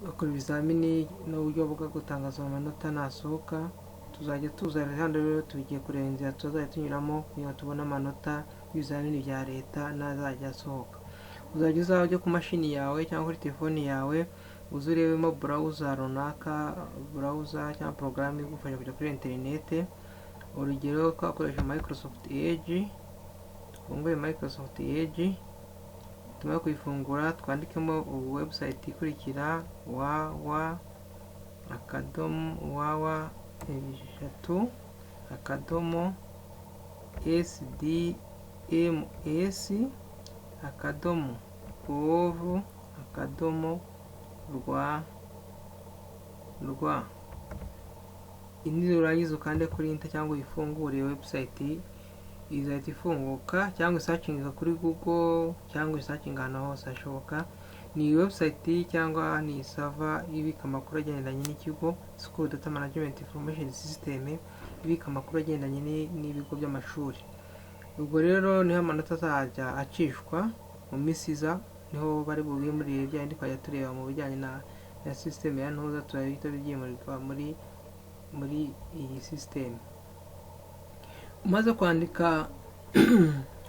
bakora ibizamini n'uburyo bwo gutangaza amanota nasohoka. Tuzajya tuza hano rero tugiye kureba inzira tuzajya tunyuramo kugira ngo tubone amanota y'ibizamini bya leta n'azajya asohoka. Uzajya uza ujya ku mashini yawe cyangwa kuri telefoni yawe, uza urebemo browser runaka, browser cyangwa porogaramu igufasha kujya kuri interinete. Urugero ko akoresha Microsoft Edge, funguye Microsoft Edge, tumara kuyifungura twandikemo website ikurikira www.sdms.gov.rw. Indi urangiza ukande kuri enter cyangwa uyifungure website izahita ifunguka, cyangwa searching kuri Google cyangwa searching ahantu hose hashoboka. Ni website cyangwa ni server ibika amakuru agendanye n'ikigo School Data Management Information System, ibika amakuru agendanye n'ibigo by'amashuri. Ubwo rero niho amanota azajya acishwa mu misiza, niho bari bugiye muri ibyo ndi kwajya tureba mu bijyanye na system ya ntuza turabita bigiye muri iyi system. Umaze kwandika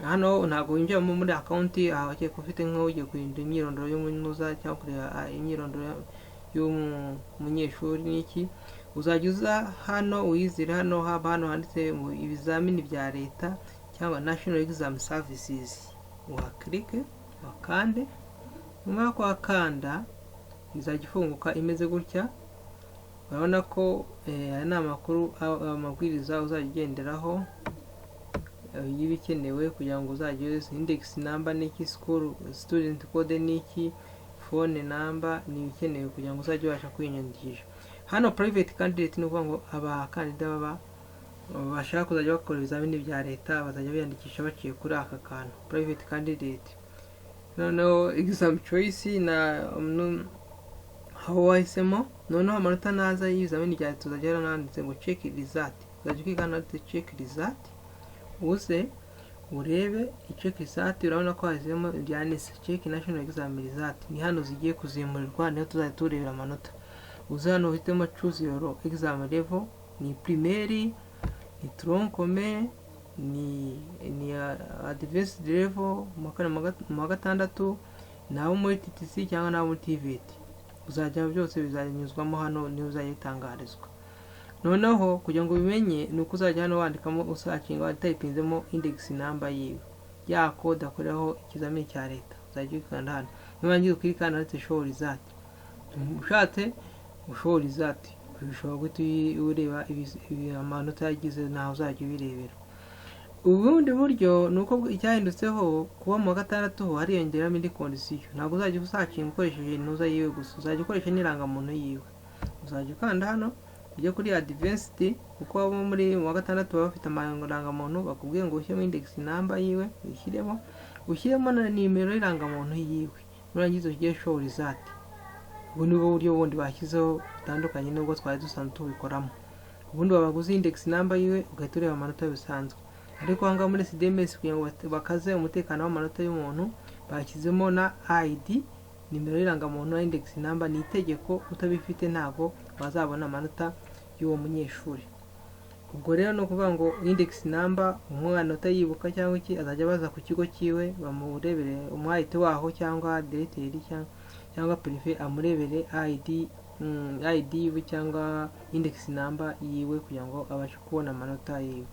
hano ntabwo winjiramo muri account aho ufite nk'ugiye kurinda imyirondoro y'umunuza cyangwa kureba imyirondoro y'umunyeshuri n'iki. Uzajya uza hano uyizire hano handitse mu ibizamini bya leta cyangwa National Exam Services, uhaklike wakande. Nyuma yo kwakanda izajya ifunguka imeze gutya. Urabona ko aya ni amakuru amabwiriza uzajya ugenderaho y'ibikenewe kugira ngo uzajye uzi index number n'iki, school student code n'iki, phone number n'ibikenewe kugira ngo uzajye ubasha kwiyandikisha. Hano private candidate ni ukuvuga ngo abakandida bashaka kuzajya bakora ibizamini bya leta bazajya biyandikisha baciye kuri aka kantu private candidate. Noneho exam choice na aho wahisemo. Noneho amanota naza y'ibizamini bya leta uzajya nanditse ngo check result. Uzajya ukigana check result, uze urebe check result. Urabona ko hazemo ibyanditse check national exam result, ni hano zigiye kuzimurirwa, niho tuzajya turebera amanota. Uze hano uhitemo choose your exam level, ni primaire, ni tronc commun, ni advanced level mu gatandatu, naho muri TTC cyangwa naho muri TVET. Uzajya byose bizanyuzwamo hano, niho uzayitangarizwa. Noneho kugira ngo bimenye ni uko uzajya hano wandikamo usacinga watayipinzemo index number yiwe ya code akoreho ikizamini cya leta. Uzajya ukanda hano, nibangiza ukirika hano handitse show result. Ushatse show result bishobora guhita ureba amanota yagize naho uzajya ubirebera. Ubundi buryo nuko icyahindutseho kuba mu gatandatu hariyongeramo indi condition. Ntabwo uzajya usacinga ukoresheje intuza yiwe gusa, uzajya ukoresha n'irangamuntu yiwe. Uzajya ukanda hano ujye kuri advanced, kuko abo muri mu gatandatu baba bafite amarangamuntu, bakubwiye ngo ushyiremo index number yiwe, ushyiremo na nimero y'irangamuntu yiwe, nurangiza ugiye show result. Ubu ni buryo bundi bashyizeho butandukanye nubwo twari dusanzwe tubikoramo. Ubundi babaguze index number yiwe ugahita ureba amanota bisanzwe. Ariko hanga muri CDMS kugira ngo bakaze umutekano w'amanota y'umuntu bashyizemo na ID, nimero y'irangamuntu na index number. Ni itegeko, utabifite ntago bazabona amanota y'uwo munyeshuri. Ubwo rero no kuvuga ngo index number umwana utayibuka cyangwa iki azajya baza ku kigo kiwe bamurebere umwahite waho cyangwa directeur cyangwa privé amurebere ID yiwe cyangwa index number yiwe kugira ngo abashe kubona amanota yiwe.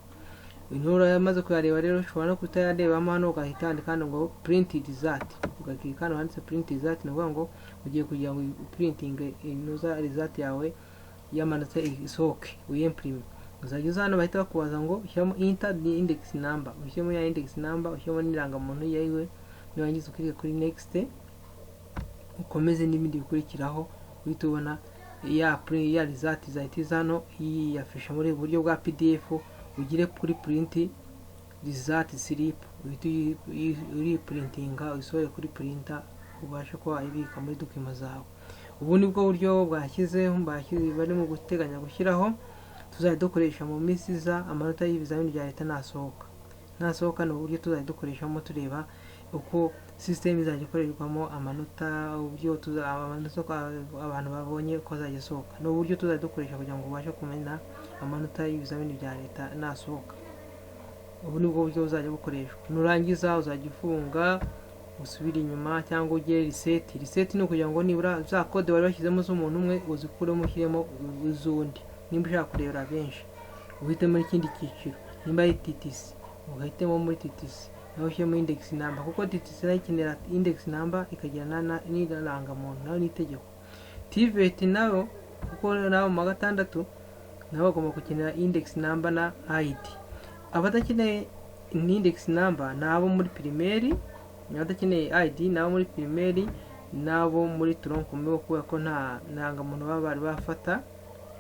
Intura yamaze kuyareba rero ushobora no kutayarebamo hano ugahita andika ngo print result. Ugakika hano handitse print result, ni ukuvuga ngo ugiye kugira ngo printing inuza result yawe y'amanota isohoke uyimprime. Uzajya uza hano bahita bakubaza ngo ushyiramo enter the index number, ushyiramo ya index number, ushyiramo n'irangamuntu yiwe, niwangiza ukirika kuri next ukomeze n'ibindi bikurikiraho. Uhita ubona ya result izahita iza hano yiyafisha muri buryo bwa PDF. Ugire kuri print result slip, uri printinga usohore kuri printer ubashe ko ayibika muri document zawe. Ubu ni bwo buryo bwashyizeho bari mu guteganya gushyiraho tuzajya dukoresha mu misiza amanota y'ibizamini bya leta nasohoka. Ni uburyo tuzajya dukoreshamo tureba uko system izajya ikorerwamo amanota, uburyo amanota abantu babonye uko azajya asohoka, n'uburyo tuzajya dukoresha kugira ngo ubashe kumenya amanota y'ibizamini bya leta nasohoka. Ubu ni bwo buryo buzajya bukoreshwa. Nurangiza uzajya ufunga usubira inyuma cyangwa ugere reset ni ukugira ngo nibura za code wari washyizemo z'umuntu umwe uzikuremo ushyiremo iz'undi. Nimba ushaka kurebera benshi uhitemo ikindi cyiciro, nimba ari TTC ugahitemo muri TTC naho ushyiremo index number, kuko TTC nayo ikenera index number ikagira n'irangamuntu nayo n'itegeko. TVET nayo kuko nabo mu gatandatu nabo bagomba gukenera index number na ID. Abadakeneye index number nabo muri primaire, abadakeneye ID nabo muri primaire, nabo muri tronkomeo kubera ko nta ndangamuntu baba bari bafata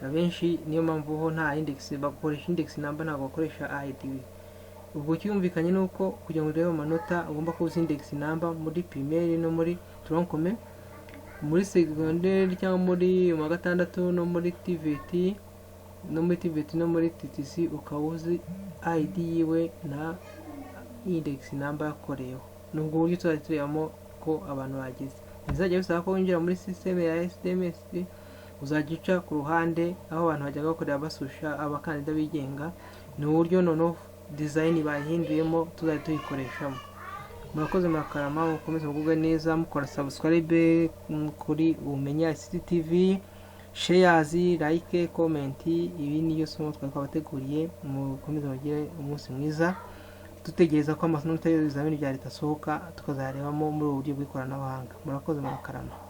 abenshi, niyo mpamvu ho nta index bakoresha index number ntabwo bakoresha ID. Ubwo cyumvikanye nuko kugira ngo urebe amanota ugomba kuza index number muri primaire no muri tronkomeo, muri secondaire cyangwa muri mu gatandatu no muri TVET no muri TTC ukawuzi ID yiwe na index number yakoreyeho. Nubwo buryo tuzajya turebamo ko abantu bageze. Bizajya bisaba ko winjira muri system ya SMS, uzajya uca ku ruhande aho abantu bajya bakorera basusha abakandida bigenga, ni uburyo noneho design bahinduyemo tuzajya tuyikoreshamo. Murakoze murakarama, mukomeze mugubwe neza, mukora subscribe kuri Umenya CCTV, shares, like, comment. Ibi niyo somo twabateguriye, mukomeze mugire umunsi mwiza. Dutegereza ko amanota y'ibizamini bya leta asohoka tukazarebamo muri ubu buryo bw'ikoranabuhanga. Murakoze murakarama.